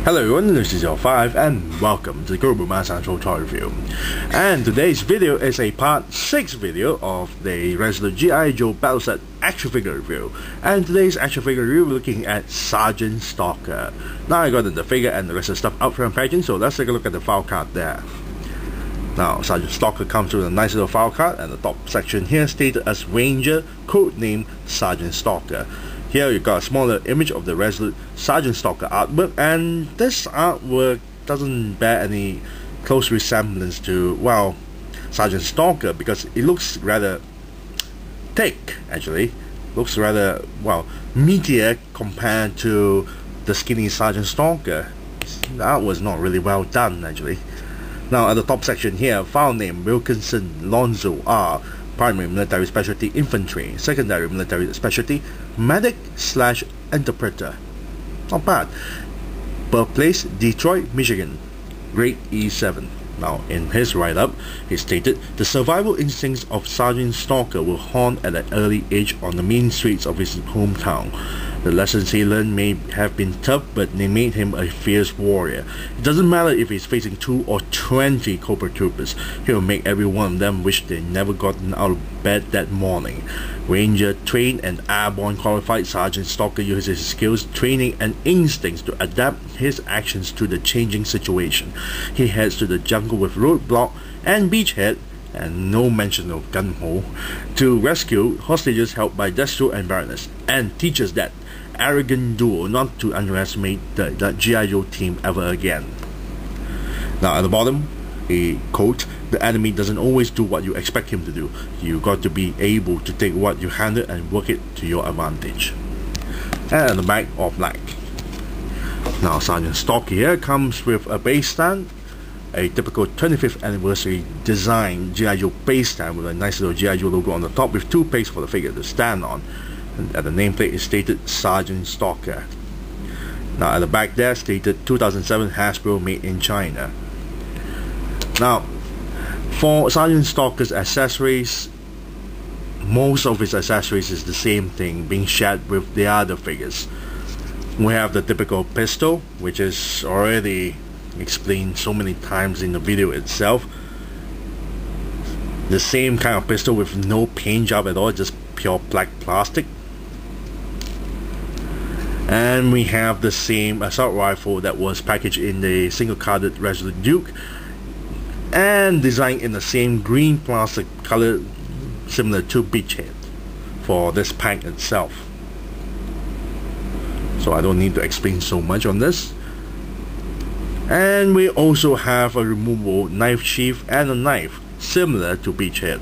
Hello everyone, this is your 5 and welcome to the Global Master Toy Review. And today's video is a part 6 video of the Resolute G.I. Joe Battle Set action figure review. And today's action figure review, we're looking at Sgt. Stalker. Now I got the figure and the rest of the stuff up from packaging, so let's take a look at the file card there. Now Sgt. Stalker comes with a nice little file card, and the top section here stated as Ranger, codename Sgt. Stalker. Here you got a smaller image of the Resolute Sgt. Stalker artwork, and this artwork doesn't bear any close resemblance to, well, Sgt. Stalker, because it looks rather thick, actually. Looks rather, well, meatier compared to the skinny Sgt. Stalker. That was not really well done, actually. Now at the top section here, file name Wilkinson Lonzo R. Primary military specialty infantry, secondary military specialty medic/interpreter. Not bad. Birthplace Detroit, Michigan. Grade E7. Now in his write-up, he stated the survival instincts of Sgt. Stalker were honed at an early age on the mean streets of his hometown. The lessons he learned may have been tough, but they made him a fierce warrior. It doesn't matter if he's facing 2 or 20 Cobra Troopers, he'll make every one of them wish they'd never gotten out of bed that morning. Ranger, trained and airborne qualified, Sgt. Stalker uses his skills, training and instincts to adapt his actions to the changing situation. He heads to the jungle with roadblock and beachhead, and no mention of gunhole, to rescue hostages held by Destro and Baroness, and teaches that arrogant duo not to underestimate the G.I. Joe team ever again. Now at the bottom, a quote, the enemy doesn't always do what you expect him to do. You got to be able to take what you handle and work it to your advantage. And at the back of black. Now Sgt. Stalker here comes with a base stand, a typical 25th anniversary design G.I. Joe base stand with a nice little G.I. Joe logo on the top with 2 pegs for the figure to stand on. And at the nameplate is stated Sgt. Stalker. Now at the back there stated 2007 Hasbro made in China. Now for Sgt. Stalker's accessories, most of his accessories is the same thing being shared with the other figures. We have the typical pistol, which is already explained so many times in the video itself. The same kind of pistol with no paint job at all, just pure black plastic. And we have the same assault rifle that was packaged in the single-carded Resolute Duke and designed in the same green plastic color similar to Beachhead for this pack itself. So I don't need to explain so much on this. And we also have a removable knife sheath and a knife similar to Beachhead.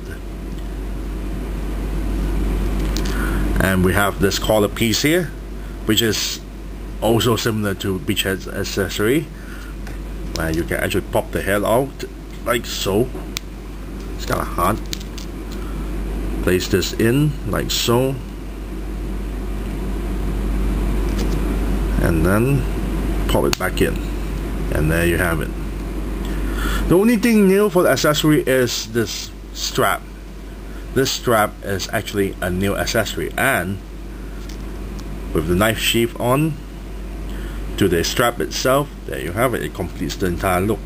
And we have this collar piece here, which is also similar to Beachhead's accessory, where you can actually pop the head out like so. It's kind of hard. Place this in like so, and then pop it back in, and there you have it. The only thing new for the accessory is this strap. This strap is actually a new accessory, and with the knife sheath on to the strap itself, there you have it. It completes the entire look.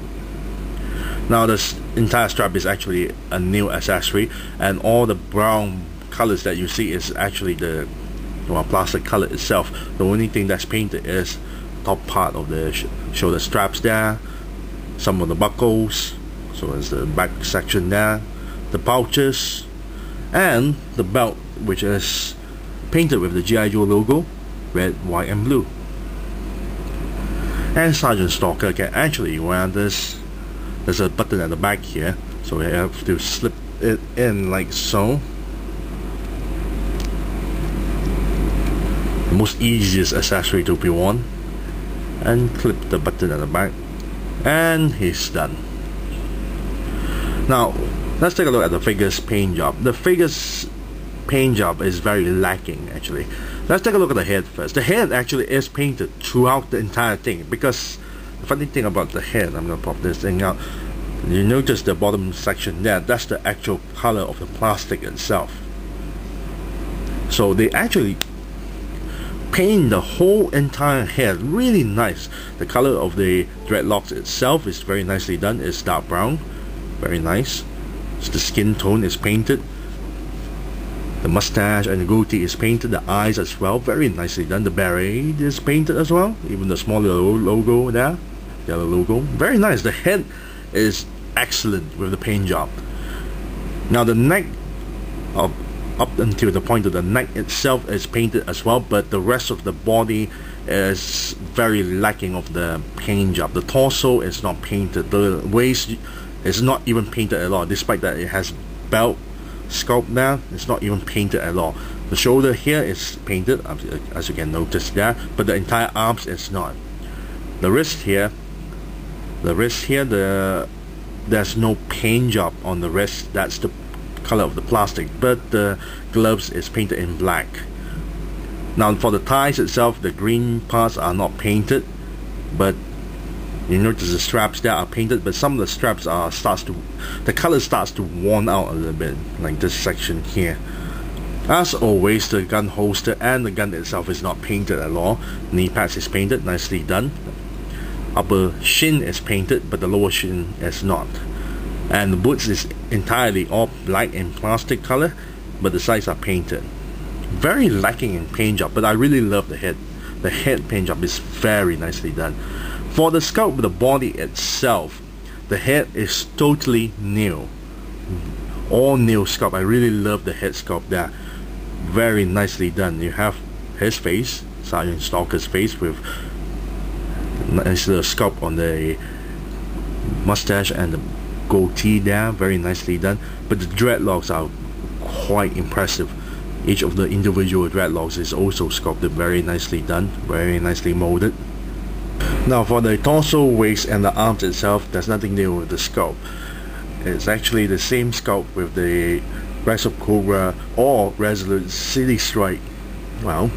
Now this entire strap is actually a new accessory, and all the brown colors that you see is actually the plastic color itself. The only thing that's painted is top part of the shoulder straps there, some of the buckles, so there's the back section there, the pouches, and the belt, which is painted with the G.I. Joe logo, red, white and blue. And Sgt. Stalker can actually wear this. There's a button at the back here, so we have to slip it in like so. The most easiest accessory to be worn. And clip the button at the back, and he's done. Now let's take a look at the figure's paint job. The figure's paint job is very lacking, actually. Let's take a look at the head first. The head actually is painted throughout the entire thing, because the funny thing about the head, I'm gonna pop this thing out, you notice the bottom section there, that's the actual color of the plastic itself. So they actually paint the whole entire head. Really nice. The color of the dreadlocks itself is very nicely done. It's dark brown. Very nice. So the skin tone is painted. The mustache and the goatee is painted. The eyes as well. Very nicely done. The beret is painted as well. Even the small little logo there. Yellow logo. Very nice. The head is excellent with the paint job. Now the neck up until the point of the neck itself is painted as well, but the rest of the body is very lacking of the paint job. The torso is not painted. The waist is not even painted at all, despite that it has belt sculpt there. It's not even painted at all. The shoulder here is painted, as you can notice there, but the entire arms is not. The wrist here, there's no paint job on the wrist. That's the color of the plastic, but the gloves is painted in black. Now for the thighs itself, the green parts are not painted, but you notice the straps there are painted, but some of the straps are the color starts to worn out a little bit, like this section here. As always, the gun holster and the gun itself is not painted at all. Knee pads is painted, nicely done. Upper shin is painted, but the lower shin is not. And the boots is entirely all black and plastic color, but the sides are painted. Very lacking in paint job, but I really love the head. The head paint job is very nicely done. For the sculpt of the body itself, the head is totally new. All new sculpt. I really love the head sculpt there. Very nicely done. You have his face, Sergeant Stalker's face, with nice little sculpt on the mustache and the goatee there. Very nicely done. But the dreadlocks are quite impressive. Each of the individual dreadlocks is also sculpted very nicely done, very nicely molded. Now for the torso, waist and the arms itself, there's nothing new with the sculpt. It's actually the same sculpt with the Rise of Cobra or Resolute Sgt Strike. Well,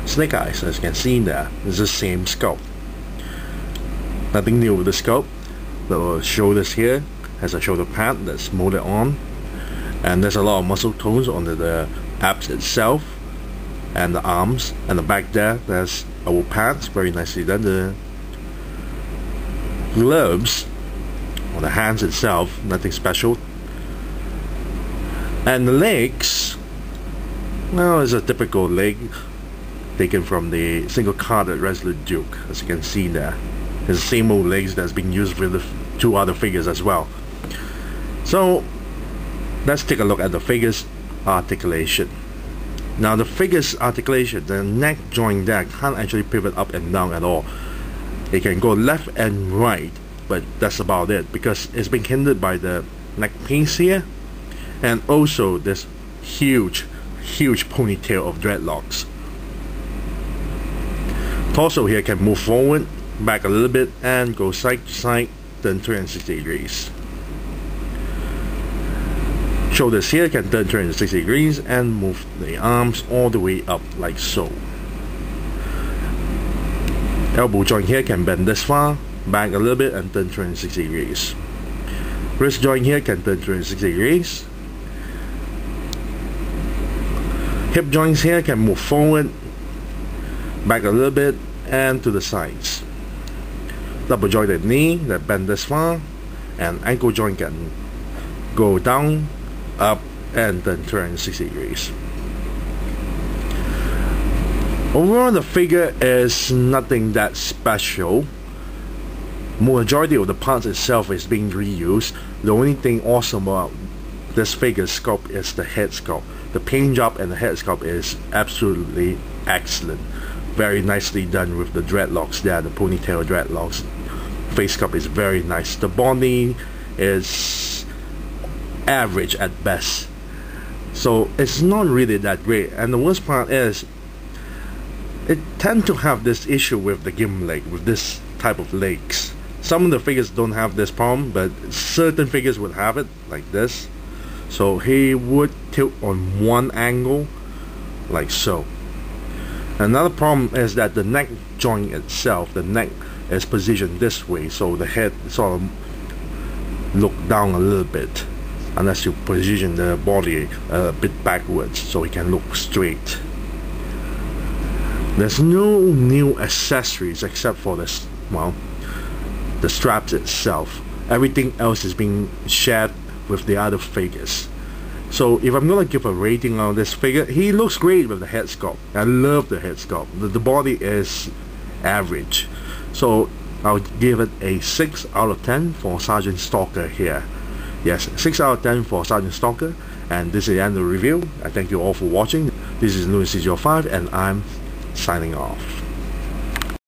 Snake Eyes, as you can see there, it's the same sculpt. Nothing new with the sculpt. The shoulders here has a shoulder pad that's molded on, and there's a lot of muscle tones on the abs itself and the arms, and the back there's our pads, very nicely done. The gloves on the hands itself, nothing special. And the legs, well, it's a typical leg taken from the single carded Resolute Duke, as you can see there. It's the same old legs that's been used with the two other figures as well. So let's take a look at the figures articulation. Now the figures articulation, the neck joint there can't actually pivot up and down at all. It can go left and right, but that's about it, because it's been hindered by the neck piece here, and also this huge ponytail of dreadlocks. Torso here can move forward, back a little bit, and go side to side, turn 360 degrees. Shoulders here can turn 360 degrees and move the arms all the way up like so. Elbow joint here can bend this far, back a little bit and turn 360 degrees. Wrist joint here can turn 360 degrees. Hip joints here can move forward, back a little bit, and to the sides. Double jointed knee that bend this far, and ankle joint can go down, up, and then turn 60 degrees. Overall, the figure is nothing that special. Majority of the parts itself is being reused. The only thing awesome about this figure sculpt is the head sculpt. The paint job and the head sculpt is absolutely excellent. Very nicely done with the dreadlocks there, the ponytail dreadlocks. Face sculpt is very nice. The body is average at best, so it's not really that great. And the worst part is it tends to have this issue with the gimlet, with this type of legs. Some of the figures don't have this problem, but certain figures would have it like this. So he would tilt on one angle like so. Another problem is that the neck joint itself, the neck is positioned this way, so the head sort of look down a little bit, unless you position the body a bit backwards so it can look straight. There's no new accessories except for this, well, the straps itself. Everything else is being shared with the other figures. So if I'm gonna give a rating on this figure, he looks great with the head sculpt. I love the head sculpt. The body is average. So I'll give it a 6 out of 10 for Sgt. Stalker here. Yes, 6 out of 10 for Sgt. Stalker. And this is the end of the review. I thank you all for watching. This is Resolute Sgt 5 and I'm signing off.